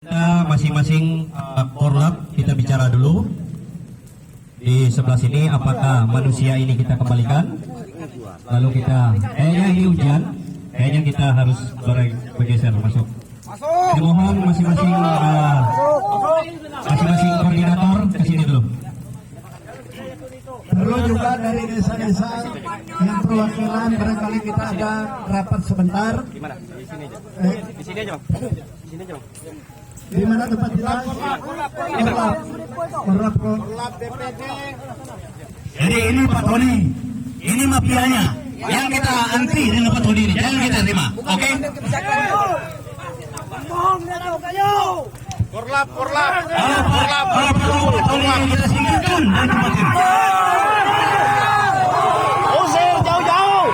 Kita masing-masing korlap kita bicara dulu di sebelah sini, apakah manusia ini kita kembalikan, lalu kita kayaknya ini hujan, kayaknya kita harus bergeser masuk. Dimohon masing-masing koordinator ke sini dulu. Perlu juga dari desa-desa yang perwakilan, barangkali kita ada rapat sebentar. Gimana? Di sini aja. Di sini aja, Bang. Di sini aja, Bang. Di mana tempat kita? Korlap DPD. Jadi ini Pak Tony, ini mafianya yang kita anti dengan Pak Tony ini, jangan kita terima, oke? Korlap. Kalau perlu Pak Tony kita singkirkan dari tempat ini. Usir jauh-jauh.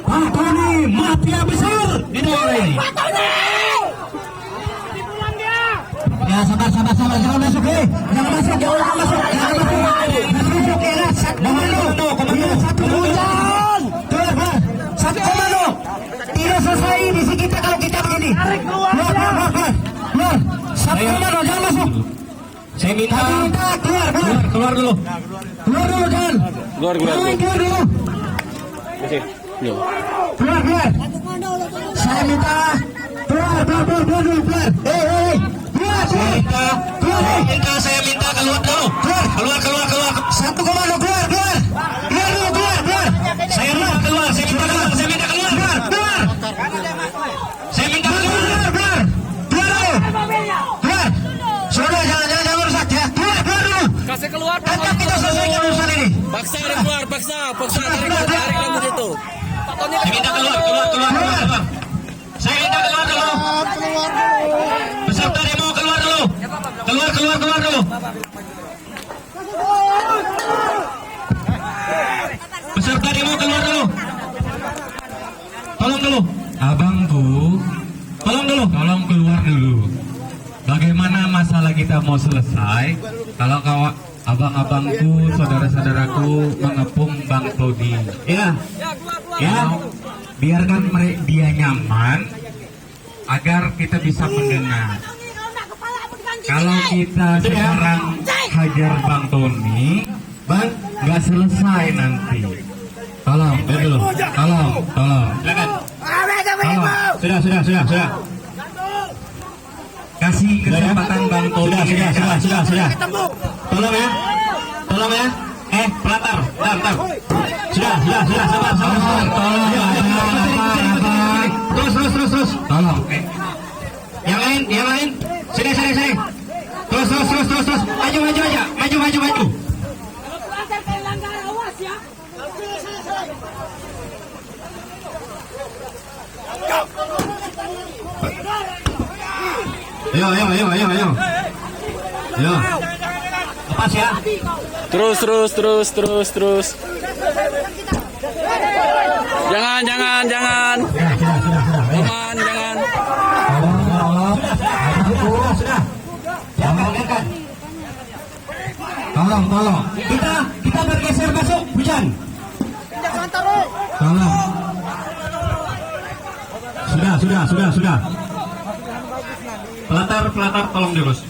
Pak Tony mafia besar di daerah ini. Ya sabar, jangan masuk jangan masuk, jangan masuk. Satu hujan. Satu komando. Tidak selesai misi kita kalau kita begini. Keluar. Satu komando, jangan masuk. Saya minta keluar dulu. Keluar dulu, jangan. Keluar dulu. Keluar. Saya minta keluar. Saya minta keluar dulu. Keluar. Satu komando keluar. Saya minta keluar. Saya minta keluar. Keluar. Sudah jangan rusak ya. Keluar dulu. Kasih keluar. Tetap kita selesaikan urusan ini. Paksa keluar. Tarik kamu situ. Saya minta keluar. Saya minta keluar dulu. Peserta demo keluar dulu. Keluar dulu. Peserta demo keluar dulu. Tolong dulu. Abangku, tolong keluar dulu. Bagaimana masalah kita mau selesai kalau abang-abangku, saudara-saudaraku mengepung Bang Tony? Ya, biarkan dia nyaman agar kita bisa mendengar. Kalau kita sekarang hajar Bang Tony, nggak selesai nanti. Tolong. Silakan. Sudah. Kasih kesempatan Bang Tony. Sudah. Tolong ya. Pelatar. Bentar. Sudah. Sabar. Tolong. Terus. Tolong. Yang lain. Sini. Terus. Maju aja. Maju. Ayo. Lepas ya. Terus. Jangan. Aman, jangan. Sudah. Jangan dekat. Tolong. Kita bergeser masuk hujan. Tolong. Sudah. Pelatar tolong diurus.